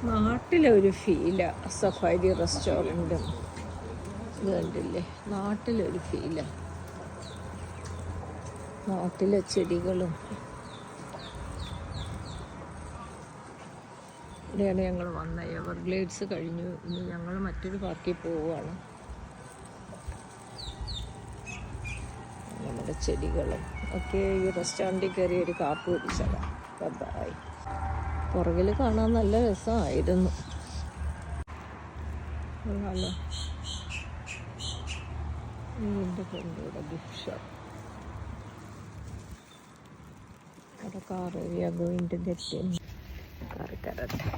നാട്ടിലെ ഒരു ഫീലാണ് സഫാരി റെസ്റ്റോറൻറ്റും. ഇത് കണ്ടില്ലേ, നാട്ടിലൊരു ഫീലാണ്. നാട്ടിലെ ചെടികളും. ഇവിടെയാണ് ഞങ്ങൾ വന്ന എവർഗ്ലേഡ്സ് കഴിഞ്ഞു. ഇനി ഞങ്ങൾ മറ്റൊരു പാർക്കിൽ പോവുകയാണ്. നമ്മുടെ ചെടികളും ഒക്കെ ഈ റെസ്റ്റോറൻറ്റിൽ കയറി ഒരു കാപ്പ് കുടിച്ചതാണ്. ബൈ. പുറകിൽ കാണാൻ നല്ല രസമായിരുന്നു. നല്ല ഇതിൻ്റെ ഫ്രണ്ടിലൂടെ ഗിഫ്റ്റ് ഷോപ്പ്. അവിടെ car going to get in. Car കയറട്ടെ.